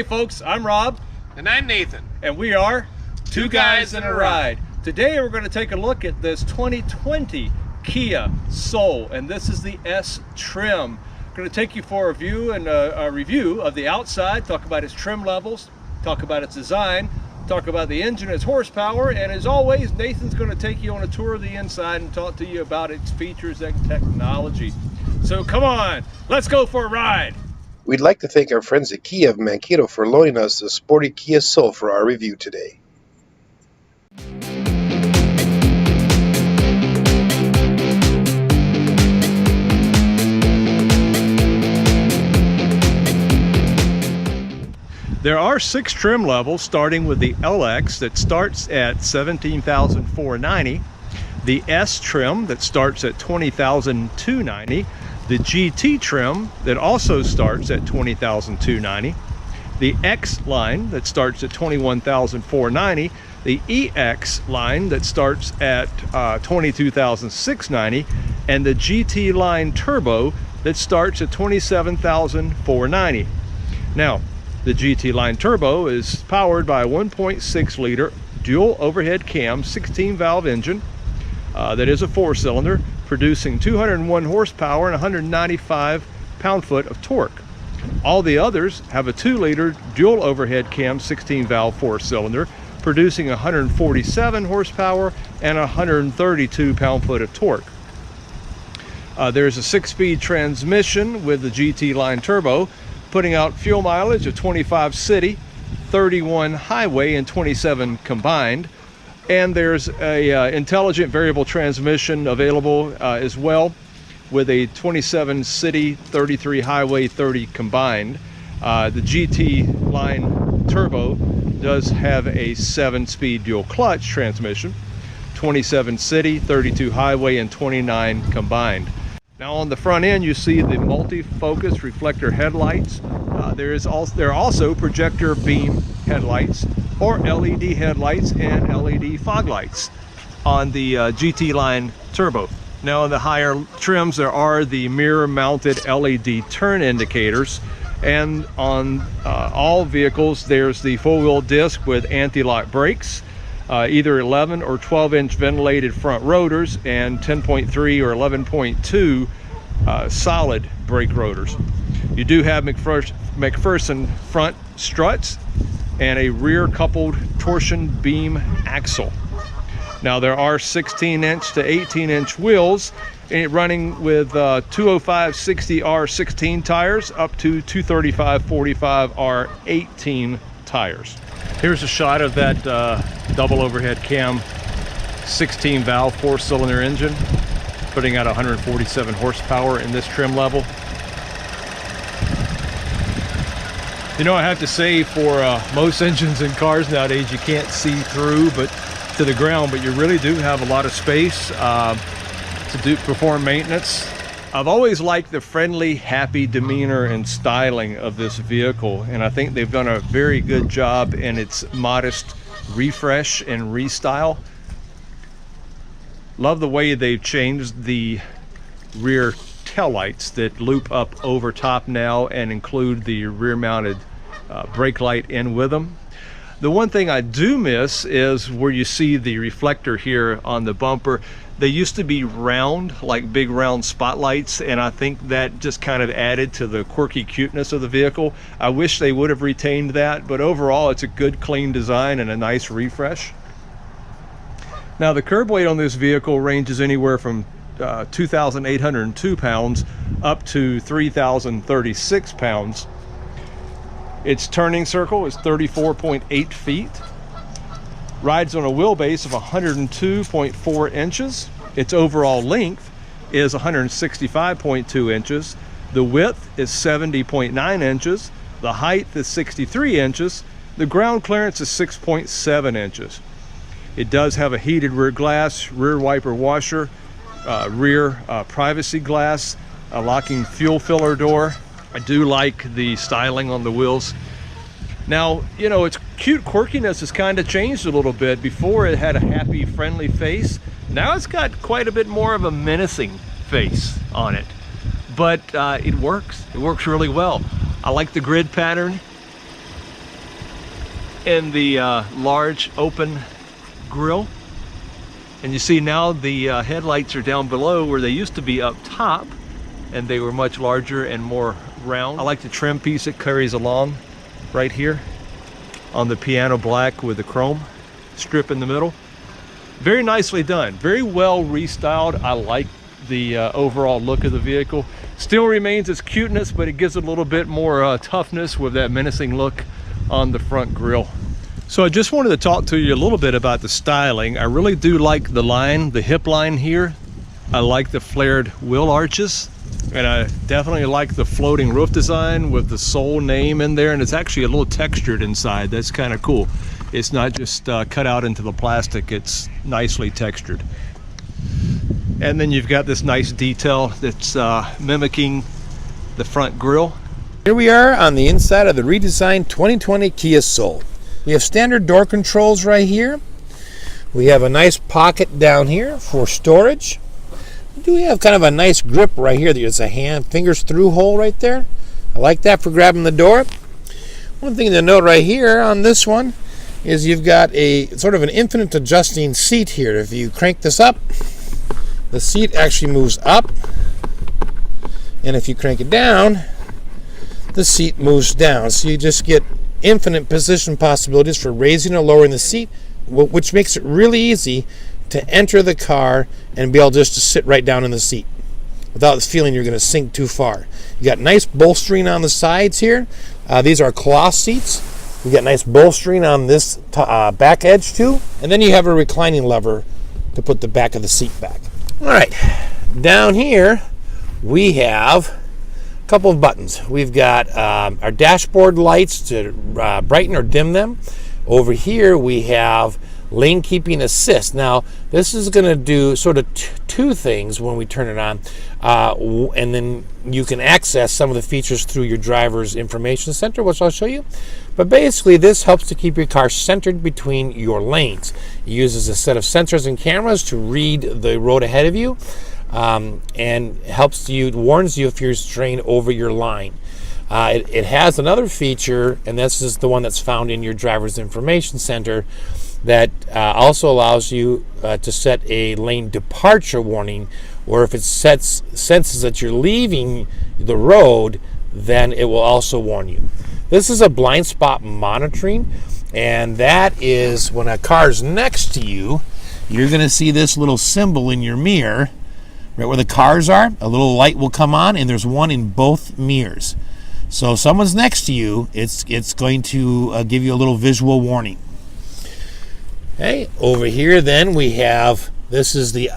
Hey folks, I'm Rob. And I'm Nathan. And we are Two Guys in a Ride. Today we're going to take a look at this 2020 Kia Soul, and this is the S trim. I'm going to take you for a view and a review of the outside, talk about its trim levels, talk about its design, talk about the engine, its horsepower, and as always, Nathan's going to take you on a tour of the inside and talk to you about its features and technology. So come on, let's go for a ride. We'd like to thank our friends at Kia of Mankato for loaning us the sporty Kia Soul for our review today. There are 6 trim levels, starting with the LX that starts at $17,490, the S trim that starts at $20,290, the GT trim that also starts at $20,290, the X line that starts at $21,490, the EX line that starts at $22,690, and the GT line turbo that starts at $27,490. Now, the GT line turbo is powered by a 1.6 liter dual overhead cam 16 valve engine that is a 4-cylinder, producing 201 horsepower and 195 pound-foot of torque. All the others have a 2-liter dual overhead cam 16 valve 4-cylinder, producing 147 horsepower and 132 pound-foot of torque. There's a 6-speed transmission with the GT line turbo, putting out fuel mileage of 25 city, 31 highway, and 27 combined. And there's a intelligent variable transmission available as well, with a 27 city, 33 highway, 30 combined. The GT line turbo does have a 7-speed dual clutch transmission, 27 city, 32 highway, and 29 combined. Now on the front end, you see the multi-focus reflector headlights. There are also projector beam headlights, or LED headlights and LED fog lights on the GT line turbo. Now in the higher trims, there are the mirror mounted LED turn indicators, and on all vehicles there's the 4-wheel disc with anti-lock brakes, either 11 or 12-inch ventilated front rotors, and 10.3 or 11.2 solid brake rotors. You do have McPherson front struts and a rear coupled torsion beam axle. Now there are 16-inch to 18-inch wheels, running with 205/60R16 tires up to 235/45R18 tires. Here's a shot of that double overhead cam 16 valve 4-cylinder engine, putting out 147 horsepower in this trim level. You know, I have to say, for most engines in cars nowadays, you can't see through to the ground, but you really do have a lot of space to perform maintenance. I've always liked the friendly, happy demeanor and styling of this vehicle, and I think they've done a very good job in its modest refresh and restyle. Love the way they've changed the rear taillights that loop up over top now and include the rear mounted brake light in with them. The one thing I do miss is where you see the reflector here on the bumper. They used to be round, like big round spotlights, and I think that just kind of added to the quirky cuteness of the vehicle. I wish they would have retained that, but overall it's a good clean design and a nice refresh. Now the curb weight on this vehicle ranges anywhere from 2,802 pounds up to 3,036 pounds. Its turning circle is 34.8 feet. Rides on a wheelbase of 102.4 inches. Its overall length is 165.2 inches. The width is 70.9 inches. The height is 63 inches. The ground clearance is 6.7 inches. It does have a heated rear glass, rear wiper washer, rear privacy glass, a locking fuel filler door. I do like the styling on the wheels. Now, you know, its cute quirkiness has kind of changed a little bit. Before it had a happy, friendly face. Now it's got quite a bit more of a menacing face on it. But it works. It works really well. I like the grid pattern. and the large open grille. And you see now the headlights are down below where they used to be up top, and they were much larger and more round. I like the trim piece that carries along right here on the piano black with the chrome strip in the middle. Very nicely done, very well restyled. I like the overall look of the vehicle. Still remains its cuteness, but it gives it a little bit more toughness with that menacing look on the front grille. So I just wanted to talk to you a little bit about the styling. I really do like the line, the hip line here. I like the flared wheel arches, and I definitely like the floating roof design with the Soul name in there, and it's actually a little textured inside. That's kind of cool. It's not just cut out into the plastic, it's nicely textured. And then you've got this nice detail that's mimicking the front grille. Here we are on the inside of the redesigned 2020 Kia Soul. We have standard door controls right here. We have a nice pocket down here for storage. We do have kind of a nice grip right here. There's a fingers through hole right there. I like that for grabbing the door. One thing to note right here on this one is you've got a sort of an infinite adjusting seat here. If you crank this up, the seat actually moves up. And if you crank it down, the seat moves down. So you just get infinite position possibilities for raising or lowering the seat, which makes it really easy to enter the car and be able just to sit right down in the seat without this feeling you're going to sink too far. You got nice bolstering on the sides here. These are cloth seats. You got nice bolstering on this back edge too. And then you have a reclining lever to put the back of the seat back. All right, down here we have couple of buttons. We've got our dashboard lights to brighten or dim them. Over here we have lane keeping assist. Now this is going to do sort of two things when we turn it on, and then you can access some of the features through your driver's information center, which I'll show you. But basically this helps to keep your car centered between your lanes. It uses a set of sensors and cameras to read the road ahead of you, and warns you if you're straying over your line. It has another feature, and this is the one that's found in your driver's information center, that also allows you to set a lane departure warning, or if it senses that you're leaving the road, then it will also warn you. This is a blind spot monitoring, and that is when a car's next to you, you're going to see this little symbol in your mirror. Right where the cars are, a little light will come on, and there's one in both mirrors. So if someone's next to you, it's going to give you a little visual warning. Okay, over here then we have, this is the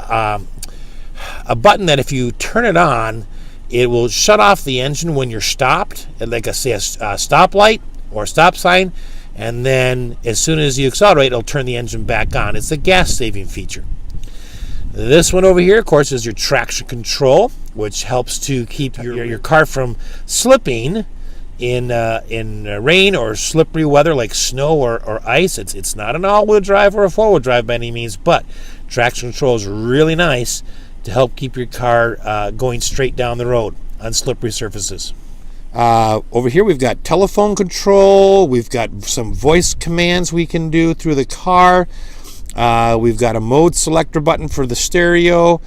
a button that if you turn it on, it will shut off the engine when you're stopped, like a stoplight or a stop sign, and then as soon as you accelerate, it'll turn the engine back on. It's a gas-saving feature. This one over here, of course, is your traction control, which helps to keep your car from slipping in rain or slippery weather like snow or ice. It's not an all-wheel drive or a four-wheel drive by any means, but traction control is really nice to help keep your car going straight down the road on slippery surfaces. Over here we've got telephone control. We've got some voice commands we can do through the car. We've got a mode selector button for the stereo.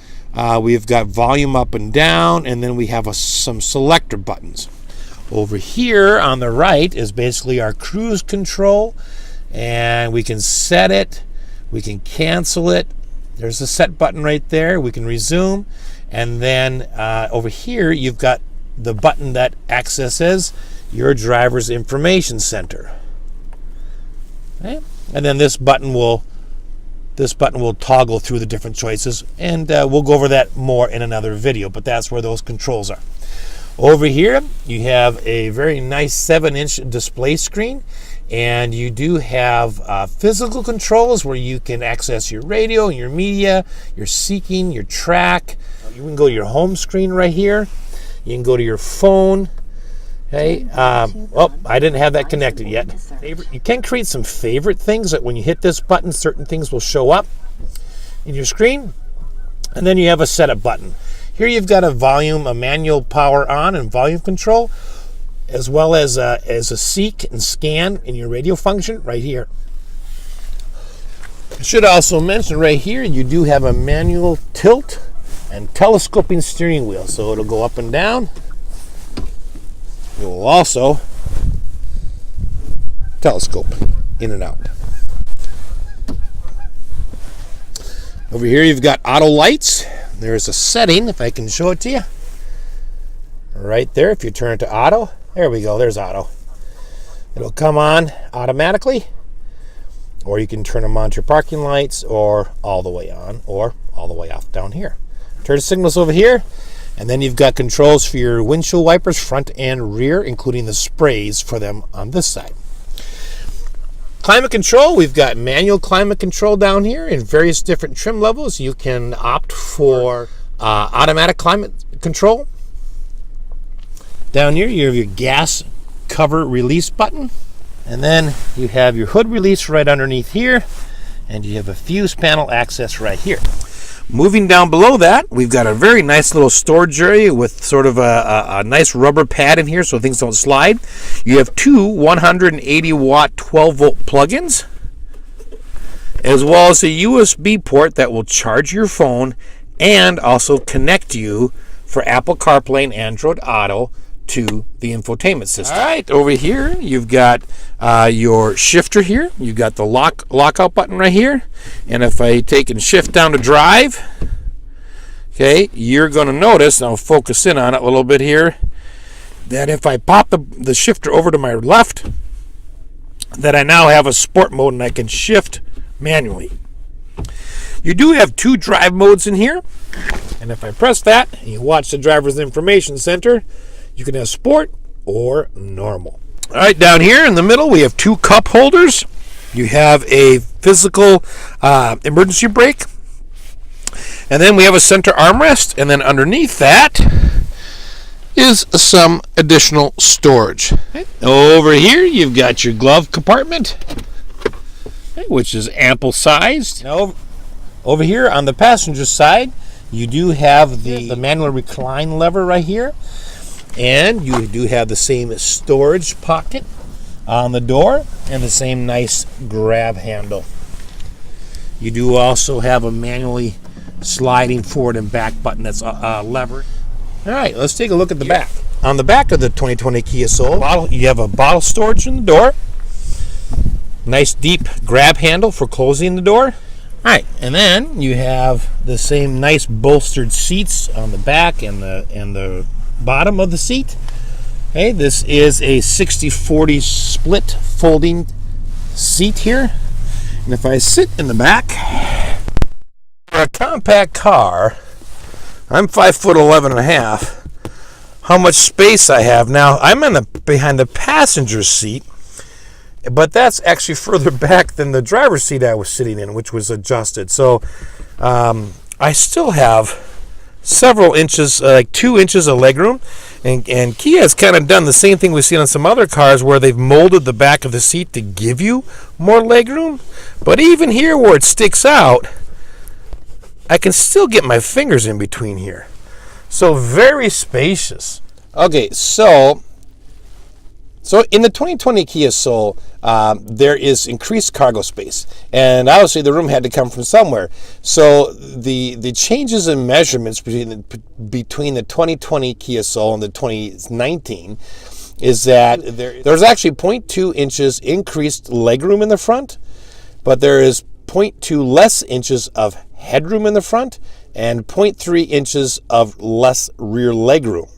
We've got volume up and down, and then we have some selector buttons. Over here on the right is basically our cruise control, and we can set it, we can cancel it. There's a set button right there. We can resume, and then over here you've got the button that accesses your driver's information center. Okay? And then this button will toggle through the different choices, and we'll go over that more in another video, but that's where those controls are. Over here you have a very nice 7-inch display screen, and you do have physical controls where you can access your radio, your media, your seeking, your track. You can go to your home screen right here. You can go to your phone. Okay. Oh, I didn't have that connected yet. You can create some favorite things that when you hit this button, certain things will show up in your screen. And then you have a setup button. Here you've got a manual power on and volume control. as well as a seek and scan in your radio function right here. I should also mention right here, you do have a manual tilt and telescoping steering wheel, so it'll go up and down. It will also telescope in and out. Over here you've got auto lights. There's a setting, if I can show it to you. Right there, if you turn it to auto, there we go, there's auto. It'll come on automatically, or you can turn them on to your parking lights, or all the way on, or all the way off down here. Turn signals over here, and then you've got controls for your windshield wipers, front and rear, including the sprays for them on this side. Climate control, we've got manual climate control down here in various different trim levels. You can opt for automatic climate control. Down here you have your gas cover release button, and then you have your hood release right underneath here, and you have a fuse panel access right here. Moving down below that, we've got a very nice little storage area with sort of a nice rubber pad in here so things don't slide. You have two 180 watt 12 volt plugins, as well as a USB port that will charge your phone and also connect you for Apple CarPlay and Android Auto to the infotainment system. All right, over here you've got your shifter here. You've got the lockout button right here, and if I take and shift down to drive, okay, you're going to notice, and I'll focus in on it a little bit here, that if I pop the shifter over to my left, that I now have a sport mode and I can shift manually. You do have two drive modes in here, and if I press that and you watch the driver's information center, you can have sport or normal. All right, down here in the middle, we have two cup holders. You have a physical emergency brake, and then we have a center armrest, and then underneath that is some additional storage. Over here, you've got your glove compartment, which is ample sized. Now, over here on the passenger side, you do have the manual recline lever right here. And you do have the same storage pocket on the door and the same nice grab handle. You do also have a manually sliding forward and back button that's lever. All right, let's take a look at the back. On the back of the 2020 Kia Soul, you have a bottle storage in the door. Nice deep grab handle for closing the door. All right, and then you have the same nice bolstered seats on the back and the bottom of the seat. Okay, this is a 60-40 split folding seat here, and if I sit in the back, for a compact car, I'm 5'11" and a half. How much space I have now? I'm behind the passenger seat, but that's actually further back than the driver's seat I was sitting in, which was adjusted. So I still have several inches, like 2 inches of legroom, and Kia has kind of done the same thing we've seen on some other cars where they've molded the back of the seat to give you more legroom. But even here where it sticks out, I can still get my fingers in between here. So very spacious. Okay, so in the 2020 Kia Soul, there is increased cargo space, and obviously the room had to come from somewhere. So the changes in measurements between the 2020 Kia Soul and the 2019 is that there's actually 0.2 inches increased legroom in the front, but there is 0.2 less inches of headroom in the front and 0.3 inches of less rear legroom.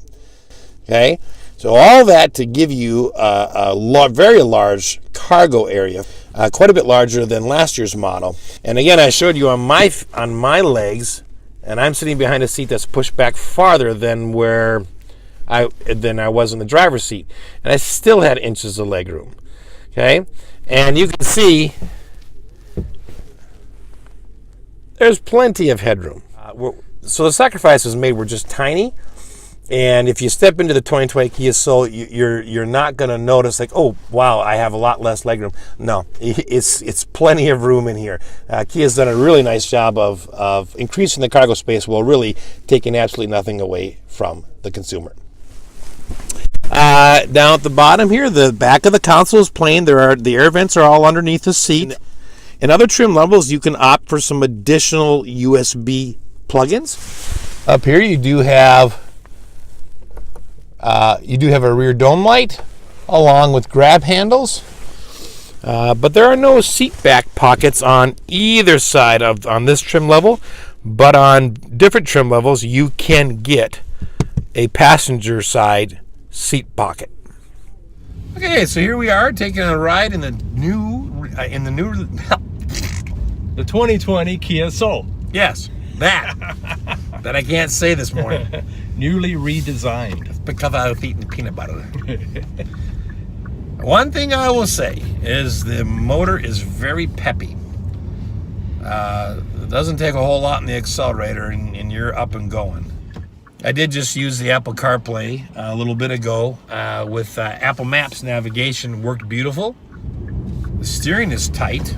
Okay. So all that to give you a very large cargo area, quite a bit larger than last year's model. And again, I showed you on my legs, and I'm sitting behind a seat that's pushed back farther than I was in the driver's seat, and I still had inches of legroom. Okay, and you can see there's plenty of headroom. So the sacrifices made were just tiny. And if you step into the 2020 Kia Soul, you're not going to notice like, oh wow, I have a lot less legroom. No, it's plenty of room in here. Kia's done a really nice job of increasing the cargo space while really taking absolutely nothing away from the consumer. Down at the bottom here, the back of the console is plain. The air vents are all underneath the seat. In other trim levels, you can opt for some additional USB plugins. Up here, you do have a rear dome light along with grab handles. But there are no seat back pockets on either side on this trim level. But on different trim levels, you can get a passenger side seat pocket. Okay, so here we are taking a ride in the The 2020 Kia Soul. Yes, that I can't say this morning Newly redesigned. because I was eating peanut butter. One thing I will say is the motor is very peppy. It doesn't take a whole lot in the accelerator and you're up and going. I did just use the Apple CarPlay a little bit ago with Apple Maps navigation. Worked beautiful. The steering is tight.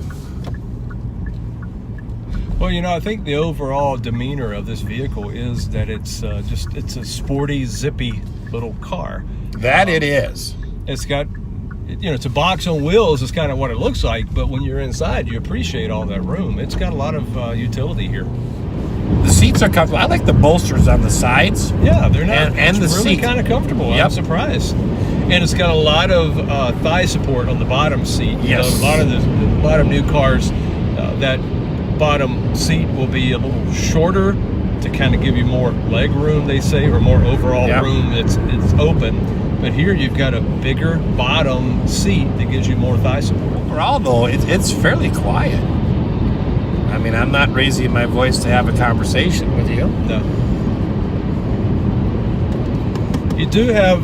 Well, I think the overall demeanor of this vehicle is that it's a sporty, zippy little car. That it is. It's got, it's a box on wheels is kind of what it looks like, but when you're inside, you appreciate all that room. It's got a lot of utility here. The seats are comfortable. I like the bolsters on the sides. Yeah, they're not. And the it's really seat. kind of comfortable. Yep. I'm surprised. And it's got a lot of thigh support on the bottom seat. Yes. A lot of new cars, that bottom seat will be a little shorter to kind of give you more leg room, they say, or more overall Yep. room. It's open. But here you've got a bigger bottom seat that gives you more thigh support. Overall, though, it's fairly quiet. I mean, I'm not raising my voice to have a conversation with you. No. You do have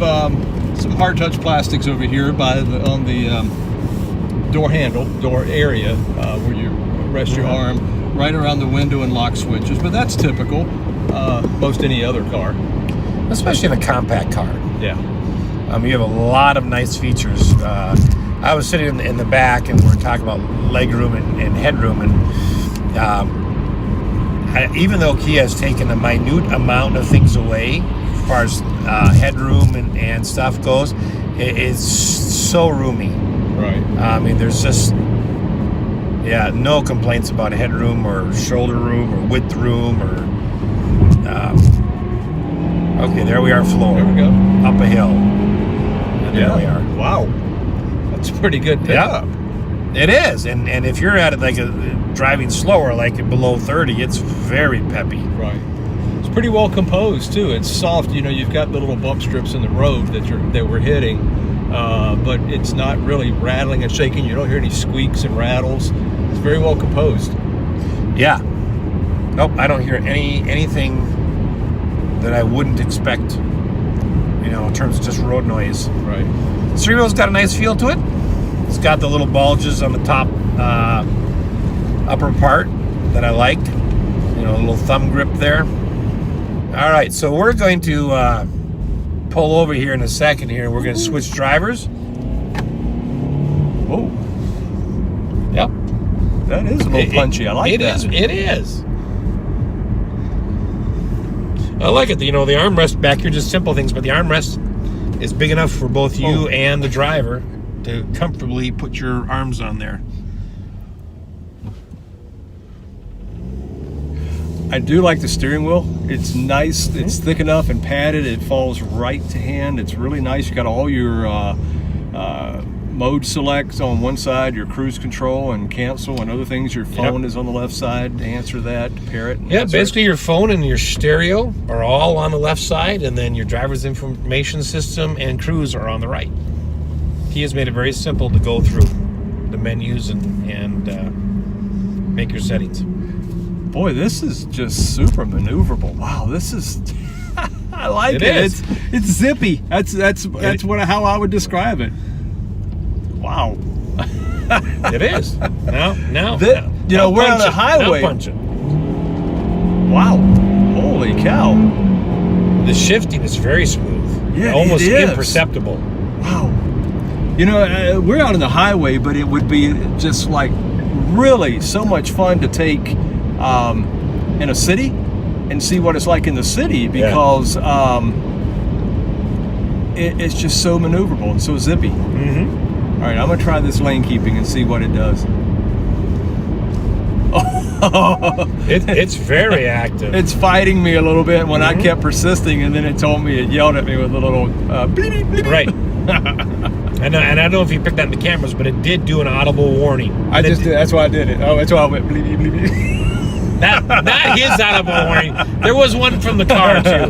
some hard touch plastics over here on the door area where you rest your arm, right around the window and lock switches. But that's typical, most any other car. Especially in a compact car. Yeah. You have a lot of nice features. I was sitting in the back and we were talking about leg room and headroom, and even though Kia has taken a minute amount of things away as far as headroom and stuff goes, it's so roomy. Right. I mean, there's just no complaints about headroom or shoulder room or width room or okay, there we are, floor. There we go. Up a hill. And there we are. Wow. That's a pretty good pickup. It is. And if you're at it like driving slower, like below 30, it's very peppy. Right. It's pretty well composed too. It's soft. You've got the little bump strips in the road that we're hitting, but it's not really rattling and shaking. You don't hear any squeaks and rattles. It's very well composed. Yeah. Nope, I don't hear anything that I wouldn't expect, in terms of just road noise. Right. Steering wheel's got a nice feel to it. It's got the little bulges on the top upper part that I liked. A little thumb grip there. All right, so we're going to pull over here in a second here. We're going to switch drivers. Oh. Yep. That is a little punchy. I like that. It is. I like it. The armrest back here, just simple things, but the armrest is big enough for both you and the driver to comfortably put your arms on there. I do like the steering wheel. It's nice. Mm-hmm. It's thick enough and padded. It falls right to hand. It's really nice. You got all your mode selects on one side, your cruise control and cancel and other things. Your phone is on the left side to answer that, to pair it. Yeah, basically your phone and your stereo are all on the left side, and then your driver's information system and cruise are on the right. Kia's made it very simple to go through the menus and make your settings. Boy, this is just super maneuverable. Wow, this is I like it. Is. It's zippy. That's how I would describe it. Wow. It is. Now we're on the highway. Now punch it. Wow. Holy cow. The shifting is very smooth. Yeah, almost it is. imperceptible. Wow. We're out on the highway, but it would be just like really so much fun to take in a city and see what it's like in the city, because it's just so maneuverable and so zippy. Mm-hmm. All right, I'm gonna try this lane keeping and see what it does. It's very active. It's fighting me a little bit when I kept persisting, and then it told me, it yelled at me with a little bleep, bleep, bleep. Right. And I don't know if you picked that in the cameras, but it did do an audible warning. I just did. That's why I did it. Oh, that's why I went bleep, bleep, bleep. Not his audible warning. There was one from the car too.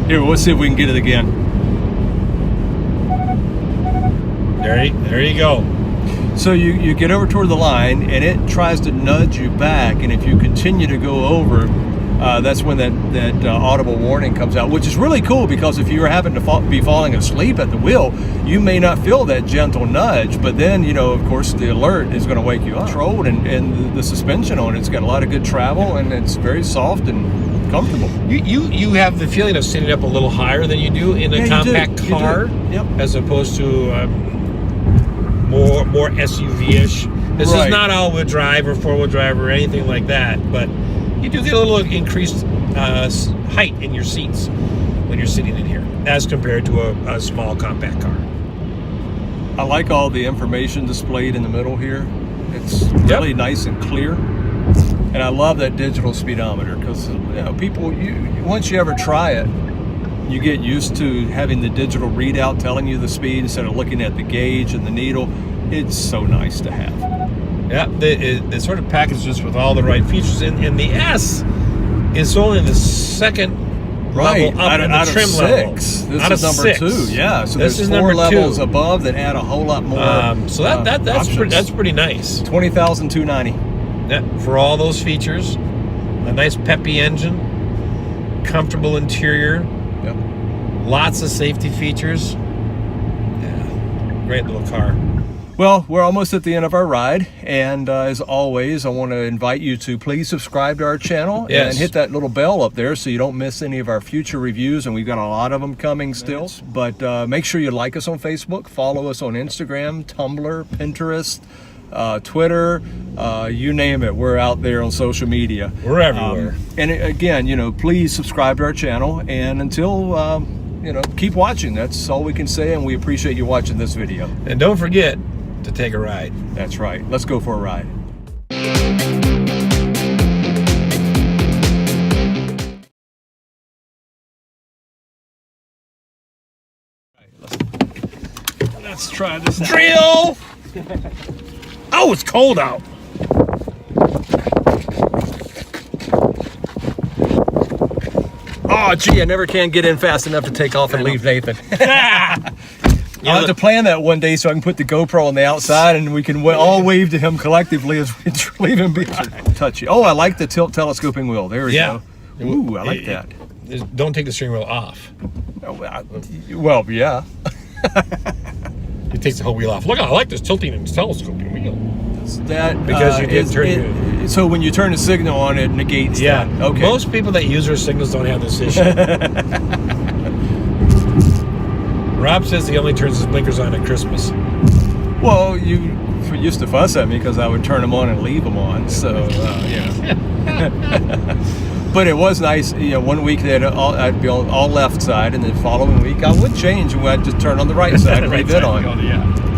Here, let's see if we can get it again. There you go. So you get over toward the line, and it tries to nudge you back, and if you continue to go over, that's when that audible warning comes out, which is really cool, because if you're having to be falling asleep at the wheel, you may not feel that gentle nudge, but then, of course, the alert is going to wake you up. Controlled, and the suspension on it's got a lot of good travel, and it's very soft and comfortable. You have the feeling of sitting up a little higher than you do in a compact car, Yep. as opposed to more SUV-ish. This is not all-wheel drive or four-wheel drive or anything like that, but you do get a little increased height in your seats when you're sitting in here, as compared to a small compact car. I like all the information displayed in the middle here. It's really nice and clear. And I love that digital speedometer, because people, once you ever try it, you get used to having the digital readout telling you the speed instead of looking at the gauge and the needle. It's so nice to have. Yeah, they sort of packaged this with all the right features, and the S is only the second level up in the trim level. This is number 2. Yeah, so this there's is 4 number levels 2. above that add a whole lot more. So that's pretty nice. $20,290. Yeah, for all those features, a nice peppy engine, comfortable interior. Yep. Lots of safety features. Yeah, great little car. Well, we're almost at the end of our ride, and as always, I want to invite you to please subscribe to our channel and hit that little bell up there so you don't miss any of our future reviews, and we've got a lot of them coming still. But make sure you like us on Facebook, follow us on Instagram, Tumblr, Pinterest, Twitter, you name it. We're out there on social media. We're everywhere. And again, please subscribe to our channel, and until keep watching. That's all we can say, and we appreciate you watching this video. And don't forget to take a ride. That's right. Let's go for a ride. Let's try this out. Drill! Oh, it's cold out. Oh, gee, I never can get in fast enough to take off and leave Nathan. I'll have to plan that one day so I can put the GoPro on the outside and we can all wave to him collectively as we leave him behind. Touchy. Oh, I like the tilt telescoping wheel. There we go. Ooh, I like that. Don't take the steering wheel off. Well, yeah. It takes the whole wheel off. Look, I like this tilting and telescoping wheel. That because you did turn it. So when you turn the signal on, it negates that. Okay. Most people that use their signals don't have this issue. Rob says he only turns his blinkers on at Christmas. Well, you used to fuss at me because I would turn them on and leave them on. So, But it was nice. 1 week I'd be on all left side, and the following week I would change and I'd just turn on the right side and leave it on. Yeah.